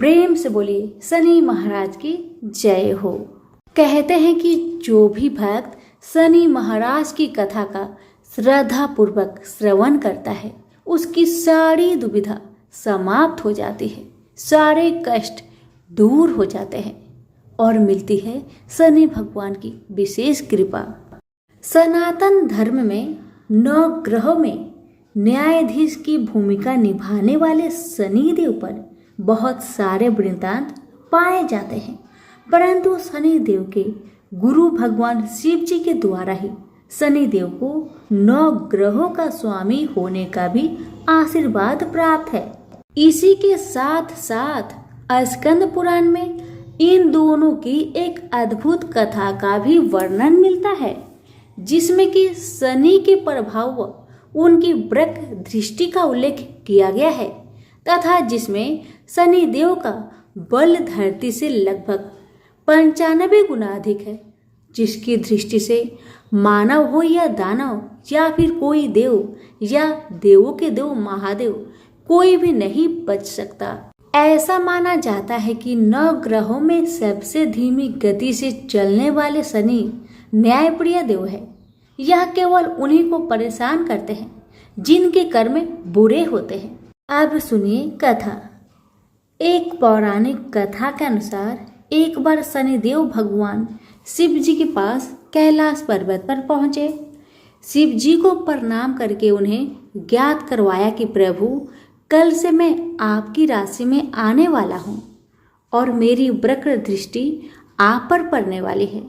प्रेम से बोलिए शनि महाराज की जय हो। कहते हैं कि जो भी भक्त शनि महाराज की कथा का श्रद्धा पूर्वक श्रवण करता है उसकी सारी दुविधा समाप्त हो जाती है, सारे कष्ट दूर हो जाते हैं और मिलती है शनि भगवान की विशेष कृपा। सनातन धर्म में 9 ग्रहों में न्यायाधीश की भूमिका निभाने वाले शनिदेव पर बहुत सारे वृत्तांत पाए जाते हैं, परंतु शनिदेव के गुरु भगवान शिव जी के द्वारा ही शनिदेव को 9 ग्रहों का स्वामी होने का भी आशीर्वाद प्राप्त है। इसी के साथ साथ स्कंद पुराण में इन दोनों की एक अद्भुत कथा का भी वर्णन मिलता है, जिसमें कि शनि के प्रभाव व उनकी वृक दृष्टि का उल्लेख किया गया है तथा जिसमें शनिदेव का बल धरती से लगभग 95 गुना अधिक है, जिसकी दृष्टि से मानव हो या दानव या फिर कोई देव या देवों के देव महादेव कोई भी नहीं बच सकता। ऐसा माना जाता है कि 9 ग्रहों में सबसे धीमी गति से चलने वाले शनि न्यायप्रिय देव है। यह केवल उन्हीं को परेशान करते हैं जिनके कर्म बुरे होते हैं। अब सुनिए कथा। एक पौराणिक कथा के अनुसार एक बार शनिदेव भगवान शिव जी के पास कैलाश पर्वत पर पहुंचे। शिव जी को प्रणाम करके उन्हें ज्ञात करवाया कि प्रभु, कल से मैं आपकी राशि में आने वाला हूँ और मेरी वक्र दृष्टि आप पर पड़ने वाली है।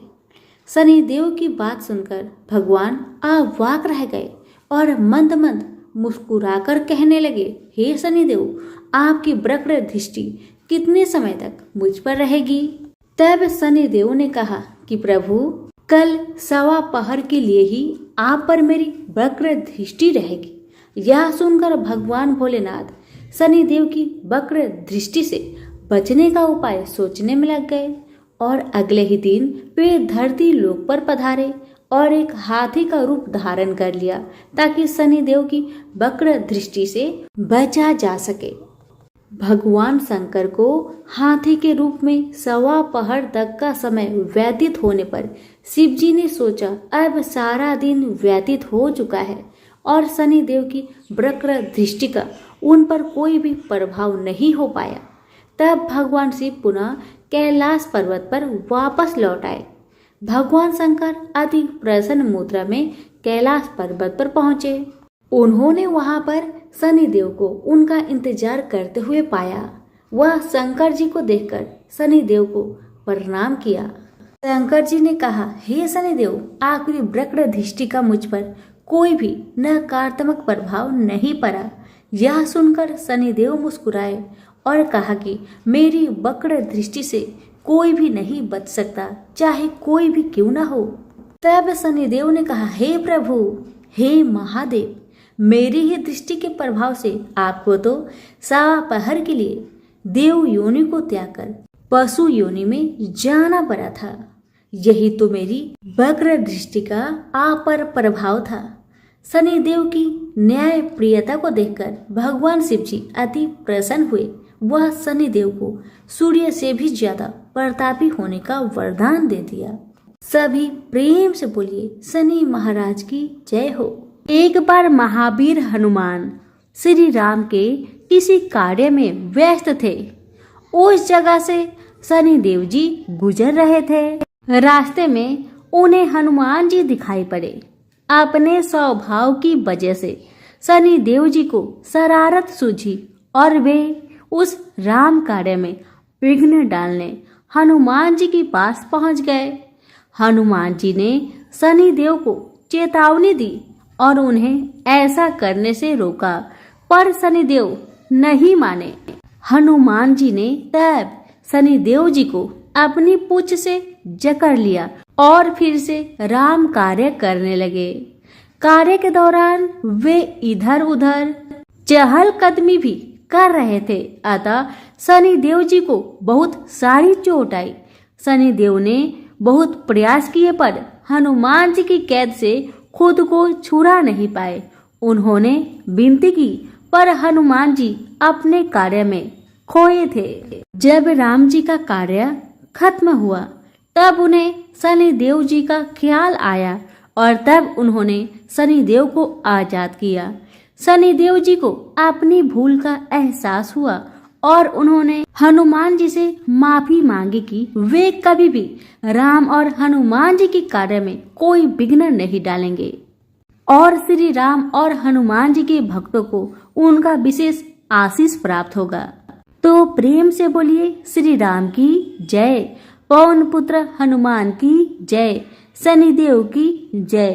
शनिदेव की बात सुनकर भगवान अवाक रह गए और मंद मंद मुस्कुराकर कहने लगे, हे शनिदेव, आपकी वक्र दृष्टि कितने समय तक मुझ पर रहेगी? तब शनिदेव ने कहा कि प्रभु, कल 1.15 पहर के लिए ही आप पर मेरी वक्र दृष्टि रहेगी। यह सुनकर भगवान भोलेनाथ शनिदेव की वक्र दृष्टि से बचने का उपाय सोचने में लग गए और अगले ही दिन वे धरती लोक पर पधारे और एक हाथी का रूप धारण कर लिया ताकि शनिदेव की वक्र दृष्टि से बचा जा सके। भगवान शंकर को हाथी के रूप में 1.15 पहर तक का समय व्यतीत होने पर शिव जी ने सोचा अब सारा दिन व्यतीत हो चुका है और शनिदेव की वक्र दृष्टि का उन पर कोई भी प्रभाव नहीं हो पाया। तब भगवान शिव पुनः कैलाश पर्वत पर वापस लौट आए। भगवान शंकर अति प्रसन्न मुद्रा में कैलाश पर्वत पर पहुंचे। उन्होंने वहां पर शनिदेव को उनका इंतजार करते हुए पाया। वह शंकर जी को देखकर शनिदेव को प्रणाम किया। शंकर जी ने कहा, हे शनिदेव, आपकी वक्र दृष्टि का मुझ पर कोई भी नकारात्मक प्रभाव नहीं पड़ा। यह सुनकर शनिदेव मुस्कुराए और कहा कि मेरी वक्र दृष्टि से कोई भी नहीं बच सकता, चाहे कोई भी क्यों न हो। तब शनिदेव ने कहा, हे प्रभु, हे महादेव, मेरी ही दृष्टि के प्रभाव से आपको तो 1.15 पहर के लिए देव योनि को त्याग कर पशु योनि में जाना पड़ा था। यही तो मेरी वक्र दृष्टि का आप पर प्रभाव था। शनिदेव की न्याय प्रियता को देखकर भगवान शिव जी अति प्रसन्न हुए। वह शनिदेव को सूर्य से भी ज्यादा प्रतापी होने का वरदान दे दिया। सभी प्रेम से बोलिए शनि महाराज की जय हो। एक बार महावीर हनुमान श्री राम के किसी कार्य में व्यस्त थे। उस जगह से शनिदेव जी गुजर रहे थे। रास्ते में उन्हें हनुमान जी दिखाई पड़े। अपने स्वभाव की वजह से शनिदेव जी को शरारत सूझी और वे उस राम कार्य में विघ्न डालने हनुमान जी के पास पहुंच गए। हनुमान जी ने शनिदेव को चेतावनी दी और उन्हें ऐसा करने से रोका, पर शनिदेव नहीं माने। हनुमान जी ने तब शनिदेव जी को अपनी पूंछ से जकड़ लिया और फिर से राम कार्य करने लगे। कार्य के दौरान वे इधर उधर चहलकदमी भी कर रहे थे, अतः शनिदेव जी को बहुत सारी चोट आई। शनिदेव ने बहुत प्रयास किए पर हनुमान जी की कैद से खुद को छुड़ा नहीं पाए। उन्होंने विनती की पर हनुमान जी अपने कार्य में खोए थे। जब राम जी का कार्य खत्म हुआ तब उन्हें शनिदेव जी का ख्याल आया और तब उन्होंने शनिदेव को आजाद किया। शनिदेव जी को अपनी भूल का एहसास हुआ और उन्होंने हनुमान जी से माफी मांगी कि वे कभी भी राम और हनुमान जी के कार्य में कोई विघ्न नहीं डालेंगे और श्री राम और हनुमान जी के भक्तों को उनका विशेष आशीष प्राप्त होगा। तो प्रेम से बोलिए श्री राम की जय, पवन पुत्र हनुमान की जय, शनिदेव की जय।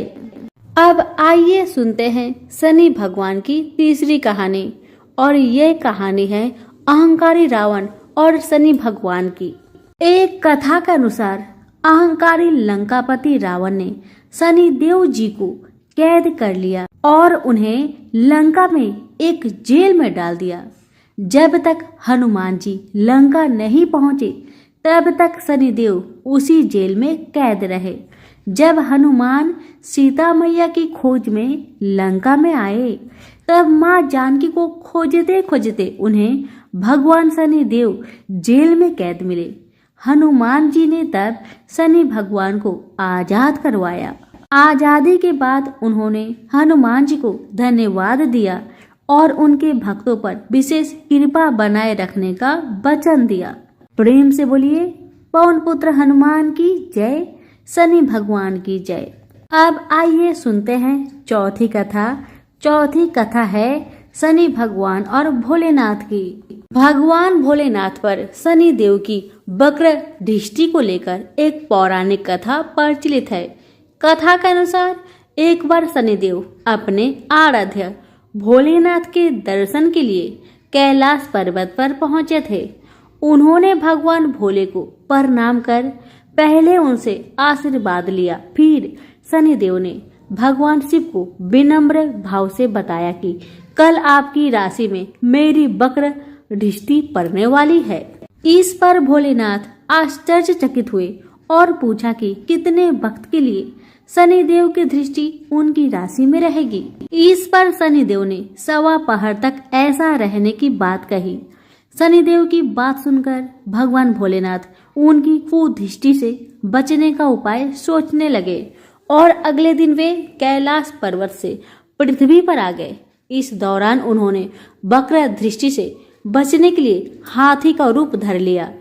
अब आइए सुनते हैं शनि भगवान की तीसरी कहानी और यह कहानी है अहंकारी रावण और शनि भगवान की। एक कथा के अनुसार अहंकारी लंकापति रावण ने शनिदेव जी को कैद कर लिया और उन्हें लंका में एक जेल में डाल दिया। जब तक हनुमान जी लंका नहीं पहुंचे तब तक शनिदेव उसी जेल में कैद रहे। जब हनुमान सीता मैया की खोज में लंका में आए तब माँ जानकी को खोजते खोजते उन्हें भगवान शनिदेव जेल में कैद मिले। हनुमान जी ने तब शनि भगवान को आजाद करवाया। आजादी के बाद उन्होंने हनुमान जी को धन्यवाद दिया और उनके भक्तों पर विशेष कृपा बनाए रखने का वचन दिया। प्रेम से बोलिए पवन पुत्र हनुमान की जय, शनि भगवान की जय। अब आइए सुनते हैं चौथी कथा। चौथी कथा है शनि भगवान और भोलेनाथ की। भगवान भोलेनाथ पर शनि देव की वक्र दृष्टि को लेकर एक पौराणिक कथा प्रचलित है। कथा के अनुसार एक बार शनिदेव अपने आराध्य भोलेनाथ के दर्शन के लिए कैलाश पर्वत पर पहुंचे थे। उन्होंने भगवान भोले को प्रणाम कर पहले उनसे आशीर्वाद लिया। फिर शनिदेव ने भगवान शिव को विनम्र भाव से बताया कि कल आपकी राशि में मेरी वक्र दृष्टि पड़ने वाली है। इस पर भोलेनाथ आश्चर्यचकित हुए और पूछा कि कितने वक्त के लिए शनिदेव की दृष्टि उनकी राशि में रहेगी। इस पर शनिदेव ने 1.25 पहर तक ऐसा रहने की बात कही। शनिदेव की बात सुनकर भगवान भोलेनाथ उनकी कुदृष्टि से बचने का उपाय सोचने लगे और अगले दिन वे कैलाश पर्वत से पृथ्वी पर आ गए। इस दौरान उन्होंने वक्र दृष्टि से बचने के लिए हाथी का रूप धर लिया।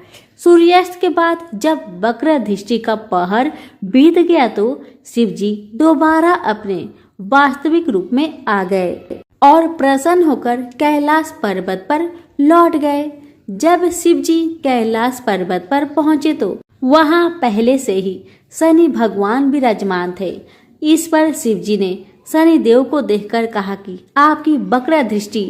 सूर्यास्त के बाद जब वक्र दृष्टि का पहर बीत गया तो शिव जी दोबारा अपने वास्तविक रूप में आ गए और प्रसन्न होकर कैलाश पर्वत पर लौट गए। जब शिव जी कैलाश पर्वत पर पहुंचे तो वहां पहले से ही शनि भगवान विराजमान थे। इस पर शिव जी ने शनि देव को देखकर कहा कि आपकी वक्र दृष्टि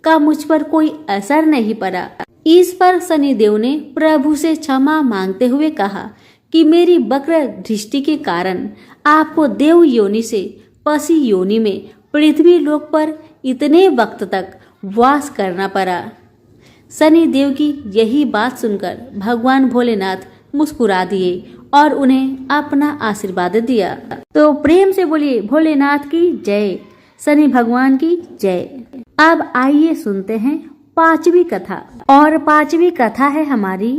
का मुझ पर कोई असर नहीं पड़ा। इस पर शनि देव ने प्रभु से क्षमा मांगते हुए कहा कि मेरी वक्र दृष्टि के कारण आपको देव योनि से पशु योनि में पृथ्वी लोक पर इतने वक्त तक वास करना पड़ा। शनि देव की यही बात सुनकर भगवान भोलेनाथ मुस्कुरा दिए और उन्हें अपना आशीर्वाद दिया। तो प्रेम से बोलिए भोलेनाथ की जय, शनि भगवान की जय। अब आइए सुनते हैं पांचवी कथा और पांचवी कथा है हमारी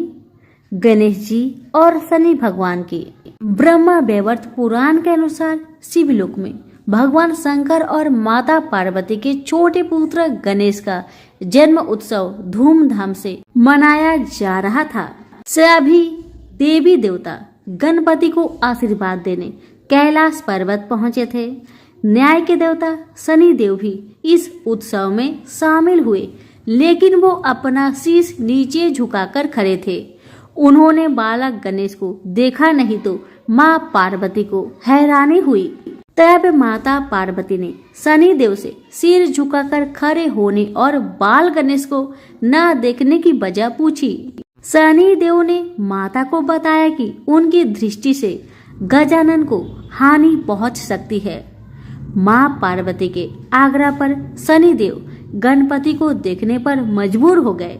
गणेश जी और शनि भगवान की। ब्रह्मा वैवर्त पुराण के अनुसार शिवलोक में भगवान शंकर और माता पार्वती के छोटे पुत्र गणेश का जन्म उत्सव धूमधाम से मनाया जा रहा था। सभी देवी देवता गणपति को आशीर्वाद देने कैलाश पर्वत पहुंचे थे। न्याय के देवता शनि देव भी इस उत्सव में शामिल हुए, लेकिन वो अपना शीश नीचे झुकाकर खड़े थे। उन्होंने बालक गणेश को देखा नहीं तो माँ पार्वती को हैरानी हुई। तब माता पार्वती ने शनि देव से सिर झुकाकर खड़े होने और बाल गणेश को न देखने की वजह पूछी। शनि देव ने माता को बताया कि उनकी दृष्टि से गजानन को हानि पहुंच सकती है। माँ पार्वती के आग्रह पर शनि देव गणपति को देखने पर मजबूर हो गए।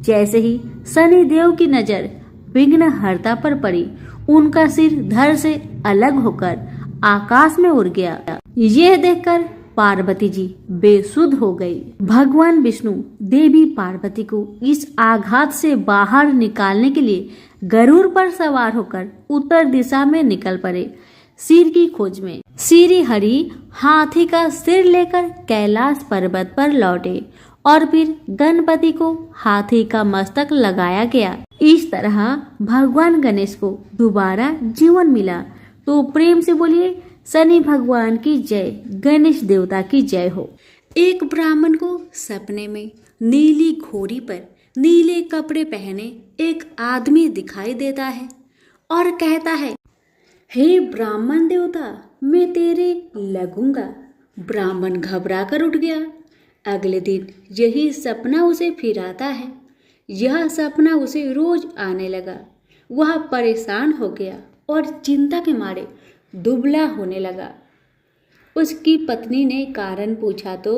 जैसे ही शनि देव की नजर विघ्नहर्ता पर पड़ी, उनका सिर धड़ से अलग होकर आकाश में उड़ गया। यह देखकर पार्वती जी बेसुध हो गई। भगवान विष्णु देवी पार्वती को इस आघात से बाहर निकालने के लिए गरुड़ पर सवार होकर उत्तर दिशा में निकल पड़े सिर की खोज में। श्री हरि हाथी का सिर लेकर कैलाश पर्वत पर लौटे और फिर गणपति को हाथी का मस्तक लगाया गया। इस तरह भगवान गणेश को दोबारा जीवन मिला। तो प्रेम से बोलिए शनि भगवान की जय, गणेश देवता की जय हो। एक ब्राह्मण को सपने में नीली घोड़ी पर नीले कपड़े पहने एक आदमी दिखाई देता है और कहता है, हे ब्राह्मण देवता, मैं तेरे लगूंगा। ब्राह्मण घबरा कर उठ गया। अगले दिन यही सपना उसे फिर आता है। यह सपना उसे रोज आने लगा। वह परेशान हो गया और चिंता के मारे दुबला होने लगा। उसकी पत्नी ने कारण पूछा तो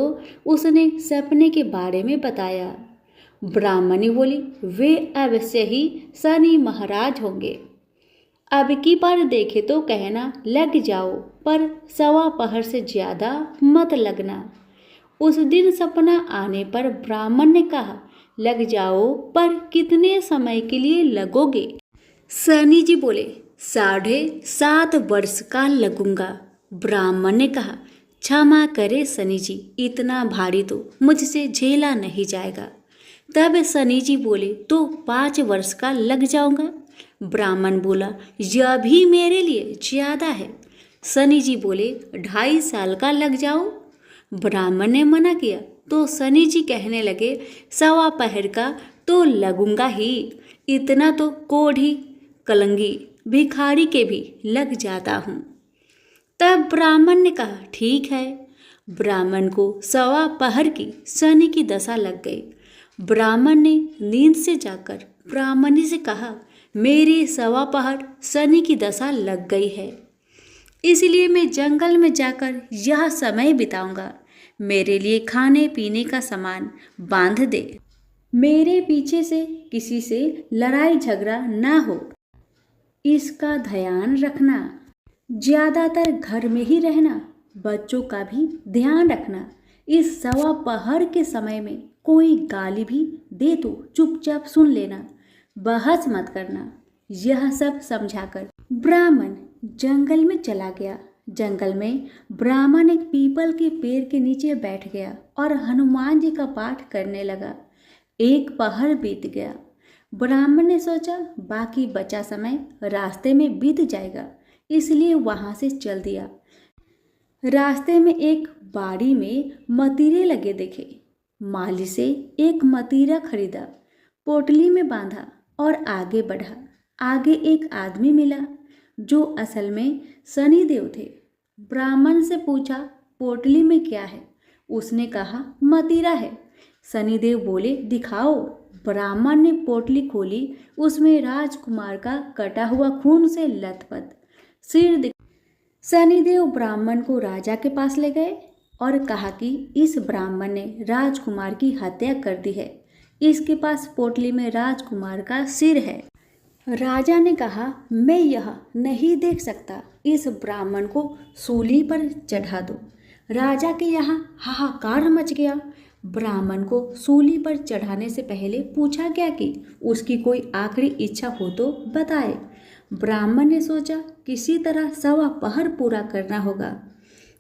उसने सपने के बारे में बताया। ब्राह्मणी बोली, वे अवश्य ही शनि महाराज होंगे। अब की बार देखे तो कहना लग जाओ, पर सवा पहर से ज्यादा मत लगना। उस दिन सपना आने पर ब्राह्मण ने कहा, लग जाओ, पर कितने समय के लिए लगोगे? शनि जी बोले, 7.5 वर्ष का लगूंगा। ब्राह्मण ने कहा, क्षमा करे शनि जी, इतना भारी तो मुझसे झेला नहीं जाएगा। तब शनि जी बोले, तो 5 वर्ष का लग जाऊंगा। ब्राह्मण बोला, यह भी मेरे लिए ज्यादा है। शनि जी बोले, 2.5 साल का लग जाओ। ब्राह्मण ने मना किया तो शनि जी कहने लगे, सवा पहर का तो लगूंगा ही, इतना तो कोढ़ी कलंगी भिखारी के भी लग जाता हूँ। तब ब्राह्मण ने कहा, ठीक है। ब्राह्मण को सवा पहर की शनि की दशा लग गई। ब्राह्मण ने नींद से जाकर ब्राह्मणी से कहा, मेरी सवा पहर शनि की दशा लग गई है, इसलिए मैं जंगल में जाकर यह समय बिताऊंगा। मेरे लिए खाने पीने का सामान बांध दे। मेरे पीछे से किसी से लड़ाई झगड़ा ना हो, इसका ध्यान रखना। ज्यादातर घर में ही रहना, बच्चों का भी ध्यान रखना। इस सवा पहर के समय में कोई गाली भी दे तो चुपचाप सुन लेना, बहस मत करना। यह सब समझाकर ब्राह्मण जंगल में चला गया। जंगल में ब्राह्मण एक पीपल के पेड़ के नीचे बैठ गया और हनुमान जी का पाठ करने लगा। एक पहर बीत गया। ब्राह्मण ने सोचा बाकी बचा समय रास्ते में बीत जाएगा, इसलिए वहां से चल दिया। रास्ते में एक बाड़ी में मतीरे लगे देखे। माली से एक मतीरा खरीदा, पोटली में बांधा और आगे बढ़ा। आगे एक आदमी मिला जो असल में शनिदेव थे। ब्राह्मण से पूछा, पोटली में क्या है? उसने कहा, मतीरा है। शनिदेव बोले, दिखाओ। ब्राह्मण ने पोटली खोली। उसमें राजकुमार का कटा हुआ खून से लथपथ सिर शनिदेव ब्राह्मण को राजा के पास ले गए और कहा कि इस ब्राह्मण ने राजकुमार की हत्या कर दी है। इसके पास पोटली में राजकुमार का सिर है। राजा ने कहा, मैं यह नहीं देख सकता, इस ब्राह्मण को सूली पर चढ़ा दो। राजा के यहाँ हाहाकार मच गया। ब्राह्मण को सूली पर चढ़ाने से पहले पूछा गया कि उसकी कोई आखिरी इच्छा हो तो बताए। ब्राह्मण ने सोचा किसी तरह सवा पहर पूरा करना होगा।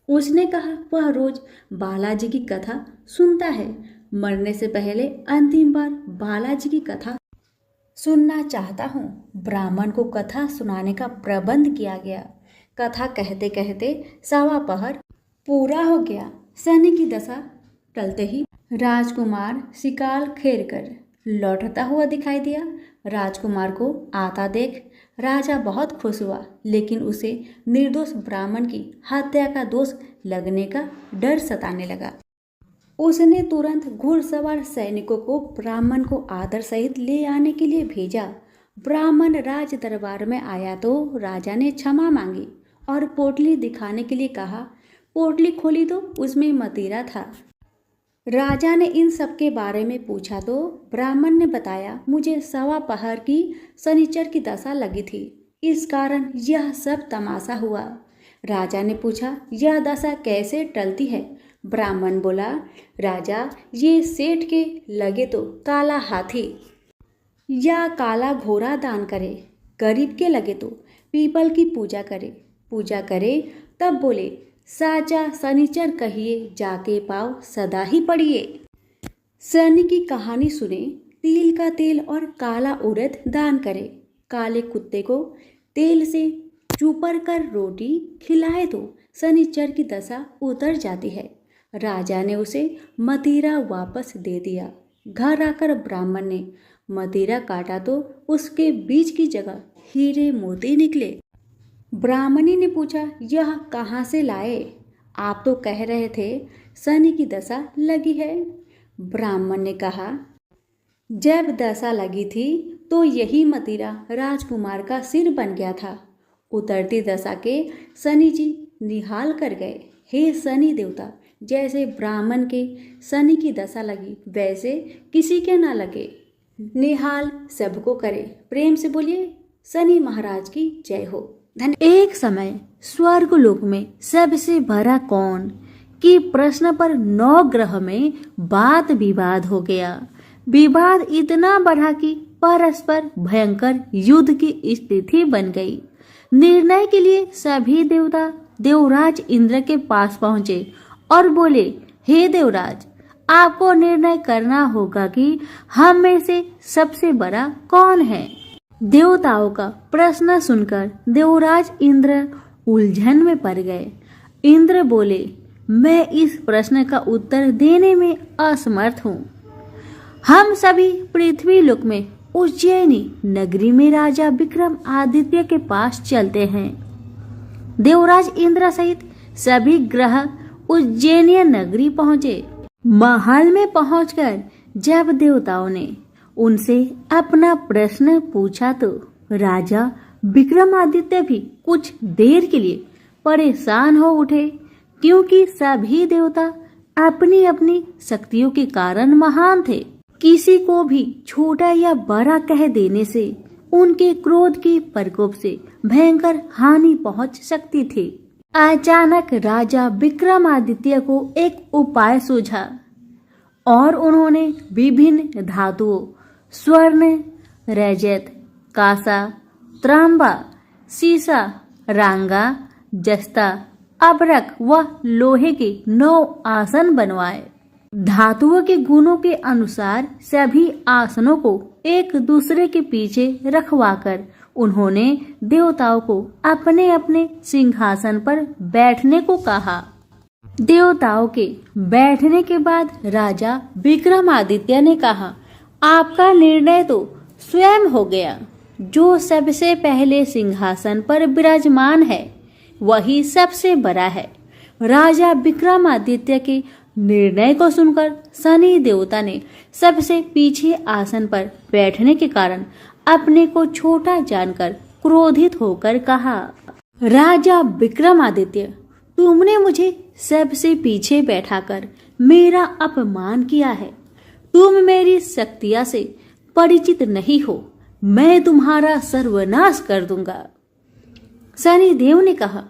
उसने कहा, वह रोज बालाजी की कथा सुनता है। मरने से पहले अंतिम बार बालाजी की कथा सुनना चाहता हूँ। ब्राह्मण को कथा सुनाने का प्रबंध किया गया। कथा कहते कहते सवा पहर पूरा हो गया। शनि की दशा टलते ही राजकुमार शिकार खेर कर लौटता हुआ दिखाई दिया। राजकुमार को आता देख राजा बहुत खुश हुआ, लेकिन उसे निर्दोष ब्राह्मण की हत्या का दोष लगने का डर सताने लगा। उसने तुरंत घुड़सवार सैनिकों को ब्राह्मण को आदर सहित ले आने के लिए भेजा। ब्राह्मण राज दरबार में आया तो राजा ने क्षमा मांगी और पोटली दिखाने के लिए कहा। पोटली खोली तो उसमें मतीरा था। राजा ने इन सब के बारे में पूछा तो ब्राह्मण ने बताया, मुझे सवा पहर की शनिचर की दशा लगी थी, इस कारण यह सब तमाशा हुआ। राजा ने पूछा, यह दशा कैसे टलती है? ब्राह्मण बोला, राजा, ये सेठ के लगे तो काला हाथी या काला घोड़ा दान करे, गरीब के लगे तो पीपल की पूजा करे। तब बोले, साचा शनिचर कहिए, जाके पाव सदा ही पड़िए। शनि की कहानी सुने, तिल का तेल और काला उड़द दान करे, काले कुत्ते को तेल से चूपर कर रोटी खिलाए तो शनिचर की दशा उतर जाती है। राजा ने उसे मदिरा वापस दे दिया। घर आकर ब्राह्मण ने मदिरा काटा तो उसके बीज की जगह हीरे मोती निकले। ब्राह्मणी ने पूछा, यह कहाँ से लाए? आप तो कह रहे थे शनि की दशा लगी है। ब्राह्मण ने कहा, जब दशा लगी थी तो यही मदिरा राजकुमार का सिर बन गया था। उतरती दशा के शनि जी निहाल कर गए। हे शनि देवता, जैसे ब्राह्मण के शनि की दशा लगी वैसे किसी के ना लगे। निहाल सबको करे। प्रेम से बोलिए, शनि महाराज की जय हो। एक समय स्वर्गलोक में सबसे बड़ा कौन कि प्रश्न पर 9 ग्रह में वाद विवाद हो गया। विवाद इतना बढ़ा कि परस्पर भयंकर युद्ध की स्थिति बन गई। निर्णय के लिए सभी देवता देवराज इंद्र के पास पहुंचे और बोले, हे देवराज, आपको निर्णय करना होगा कि हम में से सबसे बड़ा कौन है। देवताओं का प्रश्न सुनकर देवराज इंद्र उलझन में पड़ गए। इंद्र बोले, मैं इस प्रश्न का उत्तर देने में असमर्थ हूँ। हम सभी पृथ्वी लोक में उज्जैनी नगरी में राजा विक्रम आदित्य के पास चलते हैं। देवराज इंद्र सहित सभी ग्रह उज्जैनीय नगरी पहुंचे। महल में पहुंचकर जब देवताओं ने उनसे अपना प्रश्न पूछा तो राजा विक्रमादित्य भी कुछ देर के लिए परेशान हो उठे, क्योंकि सभी देवता अपनी अपनी शक्तियों के कारण महान थे। किसी को भी छोटा या बड़ा कह देने से उनके क्रोध के प्रकोप से भयंकर हानि पहुंच सकती थी। अचानक राजा विक्रमादित्य को एक उपाय सूझा और उन्होंने विभिन्न धातुओं स्वर्ण, रजत, कांसा, तांबा, सीसा, रांगा, जस्ता, अबरक व लोहे के 9 आसन बनवाए। धातुओं के गुणों के अनुसार सभी आसनों को एक दूसरे के पीछे रखवाकर उन्होंने देवताओं को अपने अपने सिंहासन पर बैठने को कहा। देवताओं के बैठने के बाद राजा विक्रमादित्य ने कहा, आपका निर्णय तो स्वयं हो गया। जो सबसे पहले सिंहासन पर विराजमान है वही सबसे बड़ा है। राजा विक्रमादित्य के निर्णय को सुनकर शनि देवता ने सबसे पीछे आसन पर बैठने के कारण अपने को छोटा जानकर क्रोधित होकर कहा, राजा विक्रमादित्य, तुमने मुझे सबसे पीछे बैठाकर मेरा अपमान किया है। तुम मेरी शक्तियां से परिचित नहीं हो। मैं तुम्हारा सर्वनाश कर दूंगा। शनि देव ने कहा,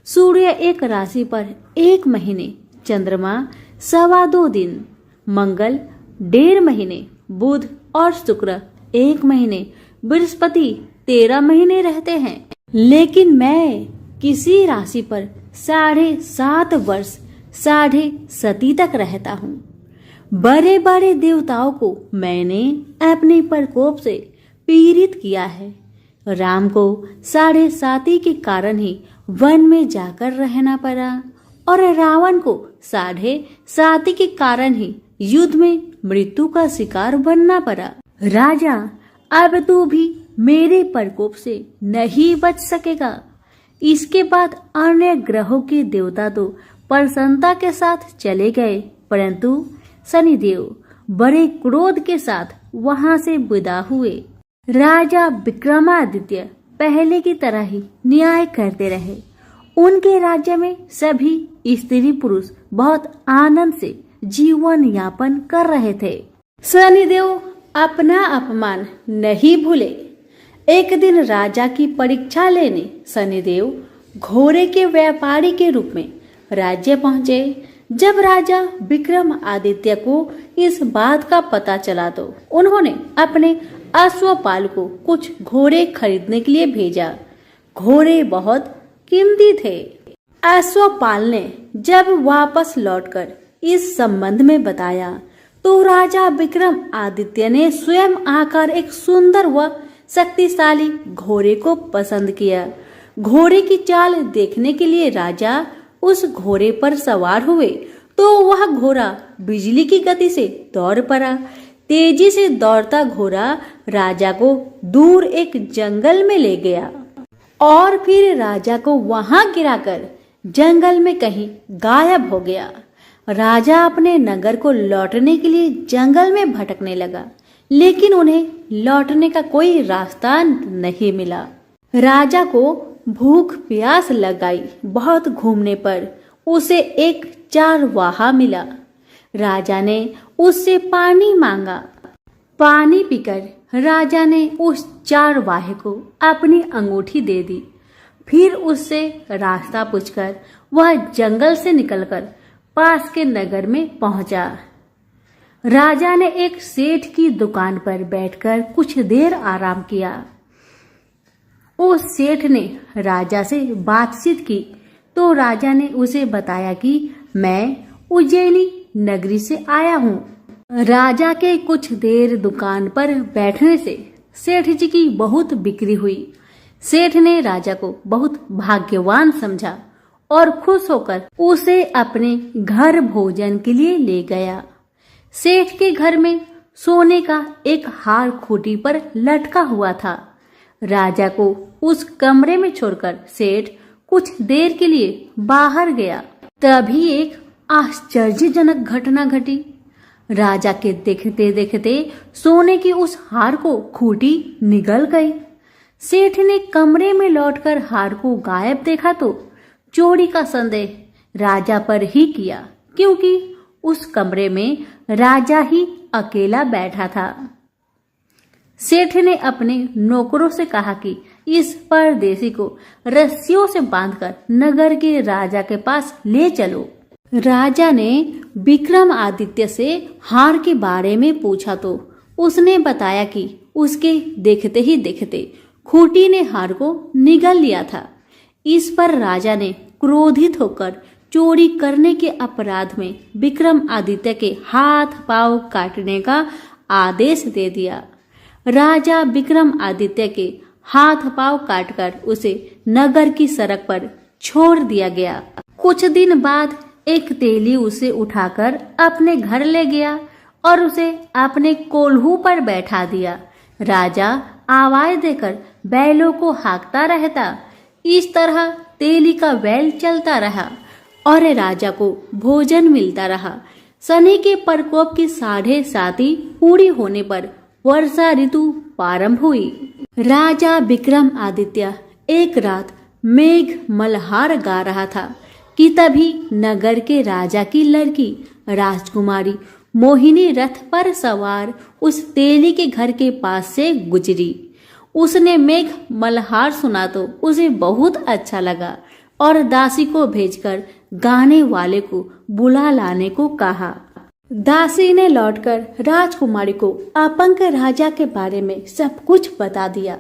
सूर्य एक राशि पर 1 महीने, चंद्रमा 2.25 दिन, मंगल 1.5 महीने, बुध और शुक्र 1 महीने, बृहस्पति 13 महीने रहते हैं। लेकिन मैं किसी राशि पर 7.5 वर्ष 7.5 तक रहता हूँ। बड़े बड़े देवताओं को मैंने अपने प्रकोप से पीड़ित किया है। राम को 7.5 के कारण ही वन में जाकर रहना पड़ा और रावण को 7.5 के कारण ही युद्ध में मृत्यु का शिकार बनना पड़ा। राजा, अब तू भी मेरे प्रकोप से नहीं बच सकेगा। इसके बाद अन्य ग्रहों के देवता तो प्रसन्नता के साथ चले गए, परंतु शनिदेव बड़े क्रोध के साथ वहां से विदा हुए। राजा विक्रमादित्य पहले की तरह ही न्याय करते रहे। उनके राज्य में सभी स्त्री पुरुष बहुत आनंद से जीवन यापन कर रहे थे। शनिदेव अपना अपमान नहीं भूले। एक दिन राजा की परीक्षा लेने शनिदेव घोड़े के व्यापारी के रूप में राज्य पहुंचे। जब राजा विक्रमादित्य को इस बात का पता चला तो उन्होंने अपने अश्वपाल को कुछ घोड़े खरीदने के लिए भेजा। घोड़े बहुत कीमती थे। अश्वपाल ने जब वापस लौटकर इस संबंध में बताया तो राजा विक्रमादित्य ने स्वयं आकर एक सुंदर व शक्तिशाली घोड़े को पसंद किया। घोड़े की चाल देखने के लिए राजा उस घोड़े पर सवार हुए तो वह घोड़ा बिजली की गति से दौड़ पड़ा। तेजी से दौड़ता घोड़ा राजा को दूर एक जंगल में ले गया और फिर राजा को वहां गिराकर जंगल में कहीं गायब हो गया। राजा अपने नगर को लौटने के लिए जंगल में भटकने लगा, लेकिन उन्हें लौटने का कोई रास्ता नहीं मिला। राजा को भूख प्यास लगाई। बहुत घूमने पर उसे एक चारवाहा मिला। राजा ने उससे पानी मांगा। पानी पीकर राजा ने उस चारवाहे को अपनी अंगूठी दे दी। फिर उससे रास्ता पूछकर वह जंगल से निकलकर पास के नगर में पहुंचा। राजा ने एक सेठ की दुकान पर बैठकर कुछ देर आराम किया। उस सेठ ने राजा से बातचीत की तो राजा ने उसे बताया कि मैं उज्जैनी नगरी से आया हूँ। राजा के कुछ देर दुकान पर बैठने से सेठ जी की बहुत बिक्री हुई। सेठ ने राजा को बहुत भाग्यवान समझा और खुश होकर उसे अपने घर भोजन के लिए ले गया। सेठ के घर में सोने का एक हार खूंटी पर लटका हुआ था। राजा को उस कमरे में छोड़कर सेठ कुछ देर के लिए बाहर गया। तभी एक आश्चर्यजनक घटना घटी। राजा के देखते देखते सोने की उस हार को खूंटी निगल गई। सेठ ने कमरे में लौटकर हार को गायब देखा तो चोरी का संदेह राजा पर ही किया, क्योंकि उस कमरे में राजा ही अकेला बैठा था। सेठ ने अपने नौकरों से कहा कि इस परदेसी को रस्सियों से बांधकर नगर के राजा के पास ले चलो। राजा ने विक्रमादित्य से हार के बारे में पूछा तो उसने बताया कि उसके देखते ही देखते खूंटी ने हार को निगल लिया था। इस पर राजा ने क्रोधित होकर चोरी करने के अपराध में विक्रमादित्य के हाथ पांव काटने का आदेश दे दिया। राजा विक्रमादित्य के हाथ पांव काटकर उसे नगर की सड़क पर छोड़ दिया गया। कुछ दिन बाद एक तेली उसे उठाकर अपने घर ले गया और उसे अपने कोल्हू पर बैठा दिया। राजा आवाज देकर बैलों को हाँकता रहता। इस तरह तेली का बैल चलता रहा और राजा को भोजन मिलता रहा। शनि के प्रकोप की 7.5 पूरी होने पर वर्षा ऋतु प्रारंभ हुई। राजा विक्रमादित्य एक रात मेघ मल्हार गा रहा था कि तभी नगर के राजा की लड़की राजकुमारी मोहिनी रथ पर सवार उस तेली के घर के पास से गुजरी। उसने मेघ मल्हार सुना तो उसे बहुत अच्छा लगा और दासी को भेजकर गाने वाले को बुला लाने को कहा। दासी ने लौटकर राजकुमारी को अपंग राजा के बारे में सब कुछ बता दिया।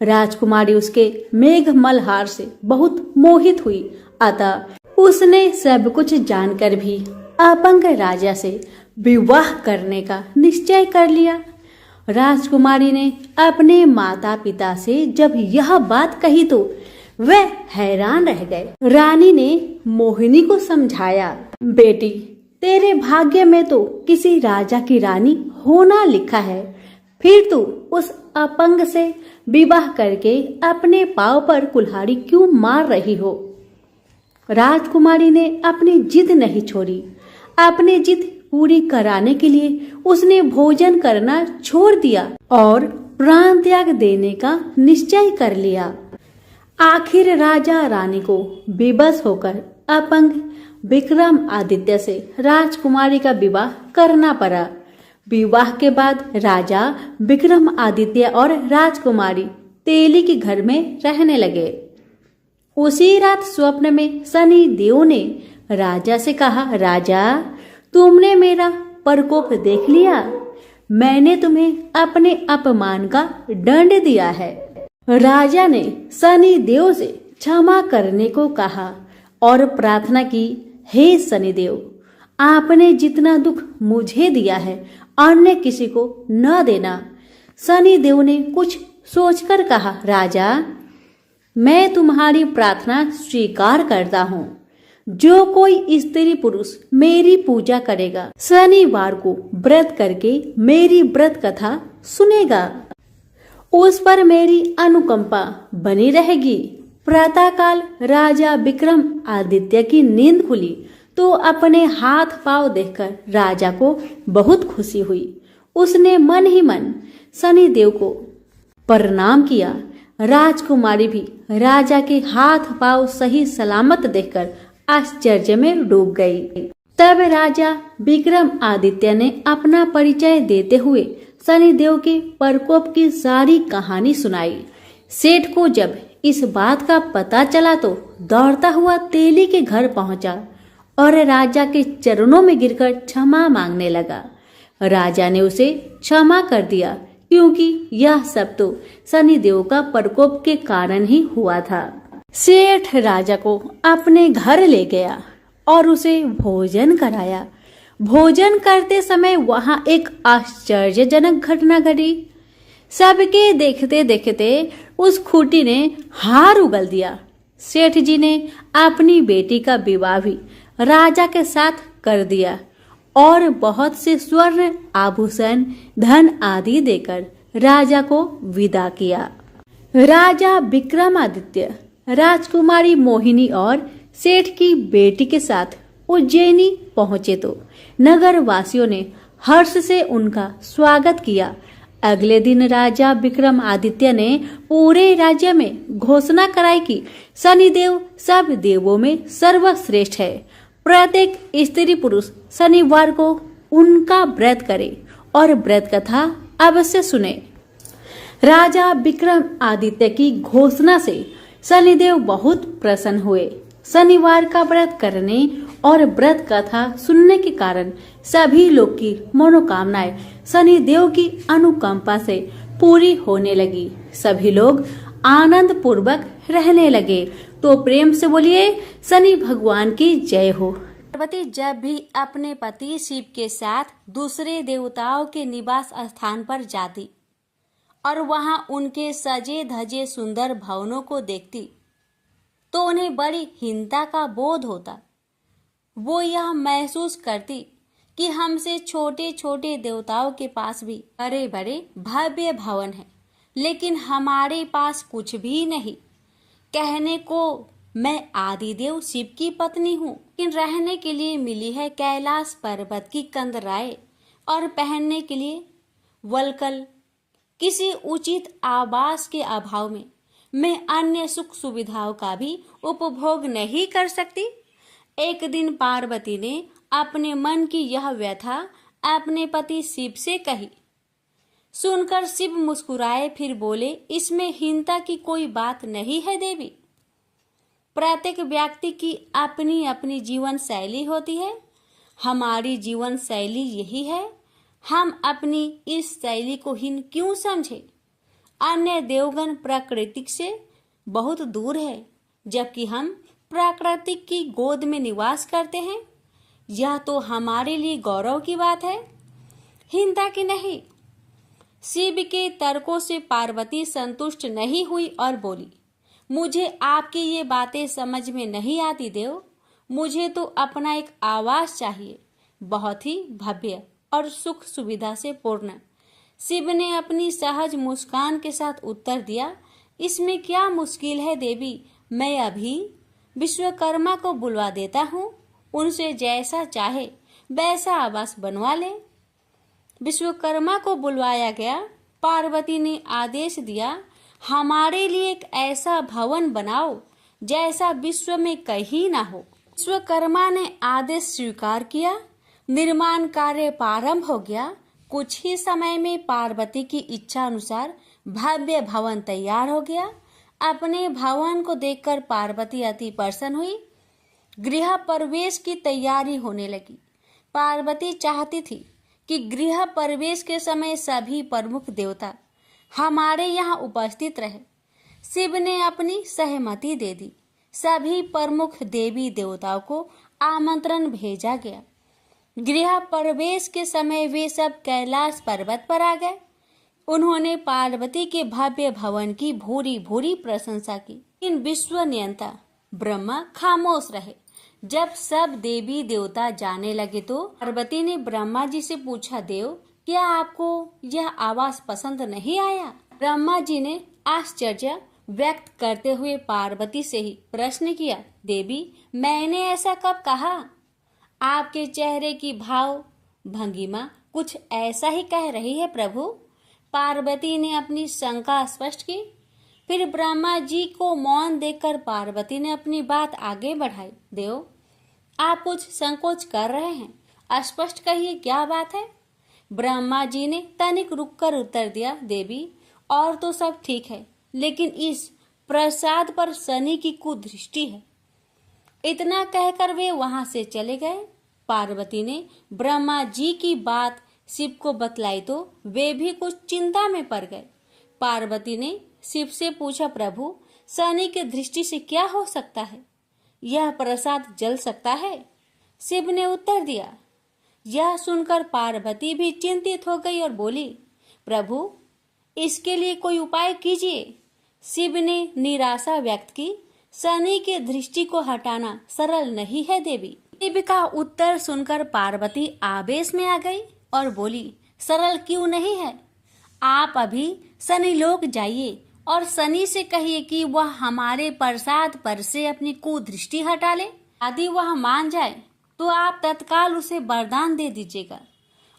राजकुमारी उसके मेघ मल्हार से बहुत मोहित हुई, अतः उसने सब कुछ जानकर भी अपंग राजा से विवाह करने का निश्चय कर लिया। राजकुमारी ने अपने माता पिता से जब यह बात कही तो वे हैरान रह गए। रानी ने मोहिनी को समझाया, बेटी तेरे भाग्य में तो किसी राजा की रानी होना लिखा है, फिर तू उस अपंग से विवाह करके अपने पांव पर कुल्हाड़ी क्यों मार रही हो। राजकुमारी ने अपनी जिद नहीं छोड़ी। अपनी जिद पूरी कराने के लिए उसने भोजन करना छोड़ दिया और प्राण त्याग देने का निश्चय कर लिया। आखिर राजा रानी को बेबस होकर अपंग विक्रमादित्य से राजकुमारी का विवाह करना पड़ा। विवाह के बाद राजा विक्रमादित्य और राजकुमारी तेली के घर में रहने लगे। उसी रात स्वप्न में शनि देव ने राजा से कहा, राजा तुमने मेरा प्रकोप देख लिया, मैंने तुम्हें अपने अपमान का दंड दिया है। राजा ने शनिदेव से क्षमा करने को कहा और प्रार्थना की, हे शनिदेव, आपने जितना दुख मुझे दिया है अन्य किसी को न देना। शनिदेव ने कुछ सोचकर कहा, राजा मैं तुम्हारी प्रार्थना स्वीकार करता हूँ। जो कोई स्त्री पुरुष मेरी पूजा करेगा, शनिवार को व्रत करके मेरी व्रत कथा सुनेगा, उस पर मेरी अनुकंपा बनी रहेगी। प्रातःकाल राजा विक्रम आदित्य की नींद खुली तो अपने हाथ पांव देखकर राजा को बहुत खुशी हुई। उसने मन ही मन शनिदेव को प्रणाम किया। राजकुमारी भी राजा के हाथ पांव सही सलामत देखकर आश्चर्य में डूब गई। तब राजा विक्रम आदित्य ने अपना परिचय देते हुए शनिदेव के प्रकोप की सारी कहानी सुनाई। सेठ को जब इस बात का पता चला तो दौड़ता हुआ तेली के घर पहुंचा और राजा के चरणों में गिरकर क्षमा मांगने लगा। राजा ने उसे क्षमा कर दिया क्योंकि यह सब तो शनिदेव का प्रकोप के कारण ही हुआ था। सेठ राजा को अपने घर ले गया और उसे भोजन कराया। भोजन करते समय वहां एक आश्चर्यजनक घटना घटी। सबके देखते देखते उस खूंटी ने हार उगल दिया। सेठ जी ने अपनी बेटी का विवाह भी राजा के साथ कर दिया और बहुत से स्वर्ण आभूषण, धन आदि देकर राजा को विदा किया। राजा विक्रमादित्य राजकुमारी मोहिनी और सेठ की बेटी के साथ उज्जैनी पहुंचे तो नगर वासियों ने हर्ष से उनका स्वागत किया। अगले दिन राजा विक्रमादित्य ने पूरे राज्य में घोषणा कराई कि शनिदेव सब देवों में सर्वश्रेष्ठ है। प्रत्येक स्त्री पुरुष शनिवार को उनका व्रत करे और व्रत कथा अवश्य सुने। राजा विक्रमादित्य की घोषणा से शनिदेव बहुत प्रसन्न हुए। शनिवार का व्रत करने और व्रत कथा सुनने के कारण सभी लोग की मनोकामनाएं शनिदेव की अनुकंपा से पूरी होने लगी। सभी लोग आनंद पूर्वक रहने लगे। तो प्रेम से बोलिए शनि भगवान की जय हो। पार्वती जब भी अपने पति शिव के साथ दूसरे देवताओं के निवास स्थान पर जाती और वहां उनके सजे धजे सुंदर भवनों को देखती तो उन्हें बड़ी हीनता का बोध होता। वो यह महसूस करती कि हमसे छोटे छोटे देवताओं के पास भी बड़े बड़े भव्य भवन हैं, लेकिन हमारे पास कुछ भी नहीं। कहने को मैं आदिदेव शिव की पत्नी हूँ, लेकिन रहने के लिए मिली है कैलाश पर्वत की कंदराएं और पहनने के लिए वल्कल। किसी उचित आवास के अभाव में मैं अन्य सुख सुविधाओं का भी उपभोग नहीं कर सकती। एक दिन पार्वती ने अपने मन की यह व्यथा अपने पति शिव से कही। सुनकर शिव मुस्कुराए, फिर बोले, इसमें हीनता की कोई बात नहीं है देवी। प्रत्येक व्यक्ति की अपनी अपनी जीवन शैली होती है। हमारी जीवन शैली यही है। हम अपनी इस शैली को हीन क्यों समझे? अन्य देवगण प्राकृतिक से बहुत दूर है, जबकि हम प्राकृतिक की गोद में निवास करते हैं। यह तो हमारे लिए गौरव की बात है, हीनता की नहीं। शिव के तर्कों से पार्वती संतुष्ट नहीं हुई और बोली, मुझे आपकी ये बातें समझ में नहीं आती देव। मुझे तो अपना एक आवास चाहिए, बहुत ही भव्य और सुख सुविधा से पूर्ण। शिव ने अपनी सहज मुस्कान के साथ उत्तर दिया, इसमें क्या मुश्किल है देवी। मैं अभी विश्वकर्मा को बुलवा देता हूँ, उनसे जैसा चाहे वैसा आवास बनवा ले। विश्वकर्मा को बुलवाया गया। पार्वती ने आदेश दिया, हमारे लिए एक ऐसा भवन बनाओ जैसा विश्व में कहीं ना हो। विश्वकर्मा ने आदेश स्वीकार किया। निर्माण कार्य प्रारंभ हो गया। कुछ ही समय में पार्वती की इच्छा अनुसार भव्य भवन तैयार हो गया। अपने भवन को देखकर पार्वती अति प्रसन्न हुई। गृह प्रवेश की तैयारी होने लगी। पार्वती चाहती थी कि गृह प्रवेश के समय सभी प्रमुख देवता हमारे यहाँ उपस्थित रहे। शिव ने अपनी सहमति दे दी। सभी प्रमुख देवी देवताओं को आमंत्रण भेजा गया। गृह प्रवेश के समय वे सब कैलाश पर्वत पर आ गए। उन्होंने पार्वती के भव्य भवन की भूरी भूरी प्रशंसा की। इन विश्व नियंता ब्रह्मा खामोश रहे। जब सब देवी देवता जाने लगे तो पार्वती ने ब्रह्मा जी से पूछा, देव, क्या आपको यह आवास पसंद नहीं आया? ब्रह्मा जी ने आश्चर्य व्यक्त करते हुए पार्वती से ही प्रश्न किया, देवी, मैंने ऐसा कब कहा? आपके चेहरे की भाव भंगिमा कुछ ऐसा ही कह रही है प्रभु। पार्वती ने अपनी शंका स्पष्ट की। फिर ब्रह्मा जी को मौन देखकर पार्वती ने अपनी बात आगे बढ़ाई। देव, आप कुछ संकोच कर रहे हैं, स्पष्ट कहिए क्या बात है? ब्रह्मा जी ने तनिक रुककर उत्तर दिया, देवी, और तो सब ठीक है, लेकिन इस प्रसाद पर शनि की कुदृष्टि है। इतना कहकर वे वहां से चले गए। पार्वती ने ब्रह्मा जी की बात शिव को बतलाई तो वे भी कुछ चिंता में पड़ गए। पार्वती ने शिव से पूछा, प्रभु, शनि की दृष्टि से क्या हो सकता है? यह प्रसाद जल सकता है? शिव ने उत्तर दिया। यह सुनकर पार्वती भी चिंतित हो गई और बोली, प्रभु, इसके लिए कोई उपाय कीजिए। शिव ने निराशा व्यक्त की। शनि की दृष्टि को हटाना सरल नहीं है देवी। शिव का उत्तर सुनकर पार्वती आवेश में आ गई और बोली, सरल क्यों नहीं है? आप अभी शनि लोक जाइए और शनि से कहिए कि वह हमारे प्रसाद पर से अपनी कुदृष्टि हटा ले। यदि वह मान जाए तो आप तत्काल उसे वरदान दे दीजिएगा,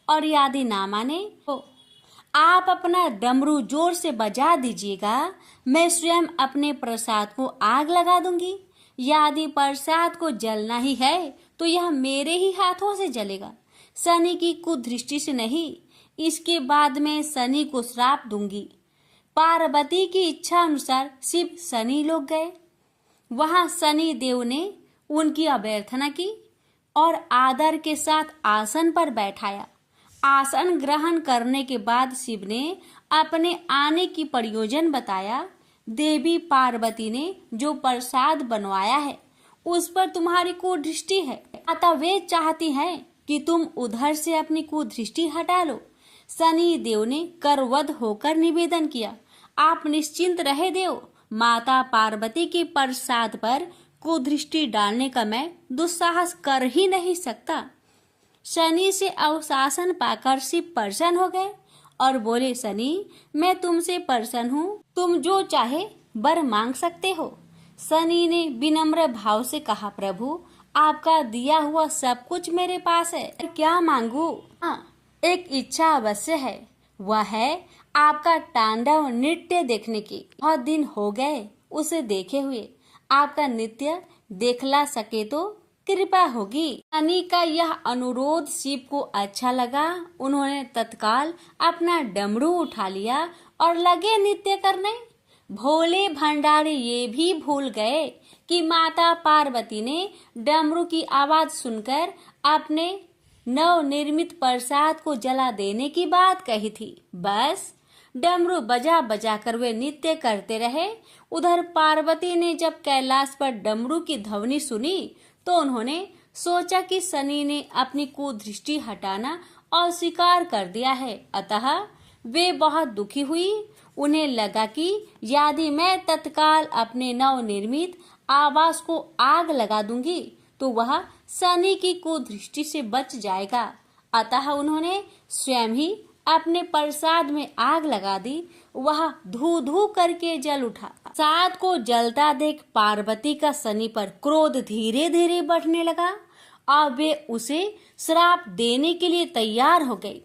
और यदि ना माने तो आप अपना डमरू जोर से बजा दीजिएगा। मैं स्वयं अपने प्रसाद को आग लगा दूंगी। यदि प्रसाद को जलना ही है तो यह मेरे ही हाथों से जलेगा, शनि की कुदृष्टि से नहीं। इसके बाद मैं शनि को श्राप दूंगी। पार्वती की इच्छा अनुसार शिव शनि लोक गए। वहां शनि देव ने उनकी अभ्यर्थना की और आदर के साथ आसन पर बैठाया। आसन ग्रहण करने के बाद शिव ने अपने आने की प्रयोजन बताया। देवी पार्वती ने जो प्रसाद बनवाया है उस पर तुम्हारी कुदृष्टि है, अतः वे चाहती हैं कि तुम उधर से अपनी कुदृष्टि हटा लो। शनि देव ने करवध होकर निवेदन किया, आप निश्चिंत रहे देव, माता पार्वती के प्रसाद पर कुदृष्टि डालने का मैं दुस्साहस कर ही नहीं सकता। शनि से अवशासन पाकर शिव प्रसन्न हो गए और बोले, शनि, मैं तुमसे प्रसन्न हूँ, तुम जो चाहे वर मांग सकते हो। शनि ने विनम्र भाव से कहा, प्रभु, आपका दिया हुआ सब कुछ मेरे पास है, क्या मांगू? हाँ, एक इच्छा अवश्य है, वह है आपका तांडव नृत्य देखने की। बहुत दिन हो गए उसे देखे हुए, आपका नृत्य देखला सके तो कृपा होगी। शनि का यह अनुरोध शिव को अच्छा लगा। उन्होंने तत्काल अपना डमरू उठा लिया और लगे नृत्य करने। भोले भंडारी ये भी भूल गए कि माता पार्वती ने डमरू की आवाज सुनकर अपने नवनिर्मित प्रसाद को जला देने की बात कही थी। बस डमरू बजा बजा कर वे नृत्य करते रहे। उधर पार्वती ने जब कैलाश पर डमरू की ध्वनि सुनी तो उन्होंने सोचा कि शनि ने अपनी कुदृष्टि हटाना अस्वीकार कर दिया है, अतः वे बहुत दुखी हुई। उन्हें लगा कि यदि मैं तत्काल अपने नवनिर्मित आवास को आग लगा दूंगी तो वह शनि की कुदृष्टि से बच जाएगा। अतः उन्होंने स्वयं ही अपने प्रसाद में आग लगा दी। वह धू धू करके जल उठा। प्रसाद को जलता देख पार्वती का शनि पर क्रोध धीरे धीरे बढ़ने लगा और वे उसे श्राप देने के लिए तैयार हो गई।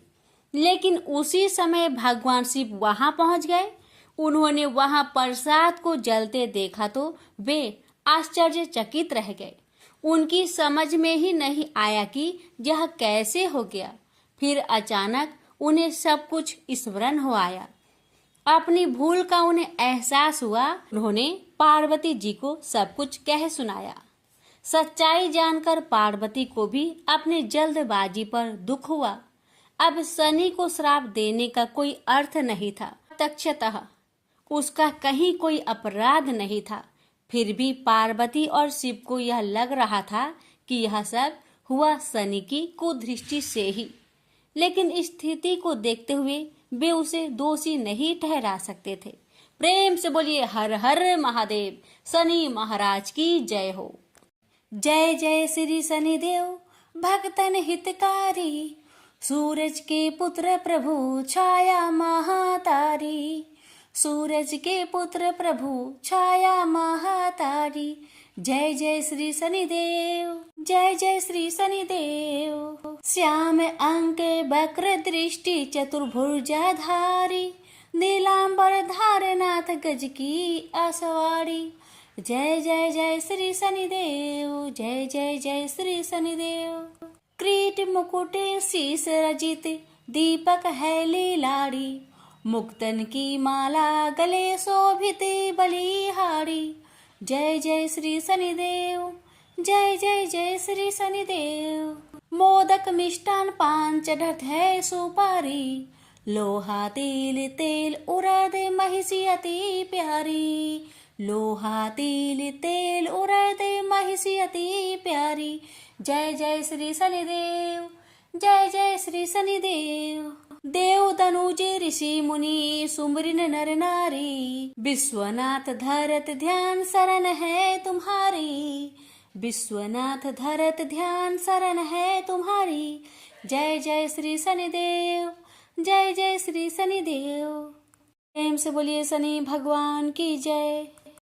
लेकिन उसी समय भगवान शिव वहां पहुंच गए। उन्होंने वहां प्रसाद को जलते देखा तो वे आश्चर्यचकित रह गए। उनकी समझ में ही नहीं आया कि यह कैसे हो गया। फिर अचानक उन्हें सब कुछ स्मरण हो आया। अपनी भूल का उन्हें एहसास हुआ। उन्होंने पार्वती जी को सब कुछ कह सुनाया। सच्चाई जानकर पार्वती को भी अपनी जल्दबाजी पर दुख हुआ। अब शनि को श्राप देने का कोई अर्थ नहीं था। प्रत्यक्षतः उसका कहीं कोई अपराध नहीं था। फिर भी पार्वती और शिव को यह लग रहा था कि यह सब हुआ शनि की कुदृष्टि से ही। लेकिन इस स्थिति को देखते हुए वे उसे दोषी नहीं ठहरा सकते थे। प्रेम से बोलिए हर हर महादेव, शनि महाराज की जय हो। जय जय श्री शनिदेव भक्तन हितकारी, सूरज के पुत्र प्रभु छाया महातारी। सूरज के पुत्र प्रभु छाया महातारी। जय जय श्री शनिदेव, जय जय श्री शनिदेव। श्याम अंक वक्र दृष्टि चतुर्भुजाधारी, नीलांबर धारनाथ गज की असवारी। जय जय जय श्री शनिदेव, जय जय जय श्री शनिदेव। क्रीट मुकुट शीस रजित दीपक है लीलाड़ी, मुक्तन की माला गले शोभित बलिहारी। जय जय श्री शनिदेव, जय जय जय श्री शनिदेव। मोदक मिष्टान पान चढ़त है सुपारी, लोहा तिल तेल उड़द महिषी अति प्यारी। लोहा तिल तेल उड़द महिषी अति प्यारी। जय जय श्री शनिदेव, जय जय श्री शनिदेव। देव तनुज ऋषि मुनि सुमरिन नर नारी, विश्वनाथ धरत ध्यान शरण है तुम्हारी। विश्वनाथ धरत ध्यान शरण है तुम्हारी। जय जय श्री शनिदेव, जय जय श्री शनिदेव। प्रेम से बोलिए शनि भगवान की जय।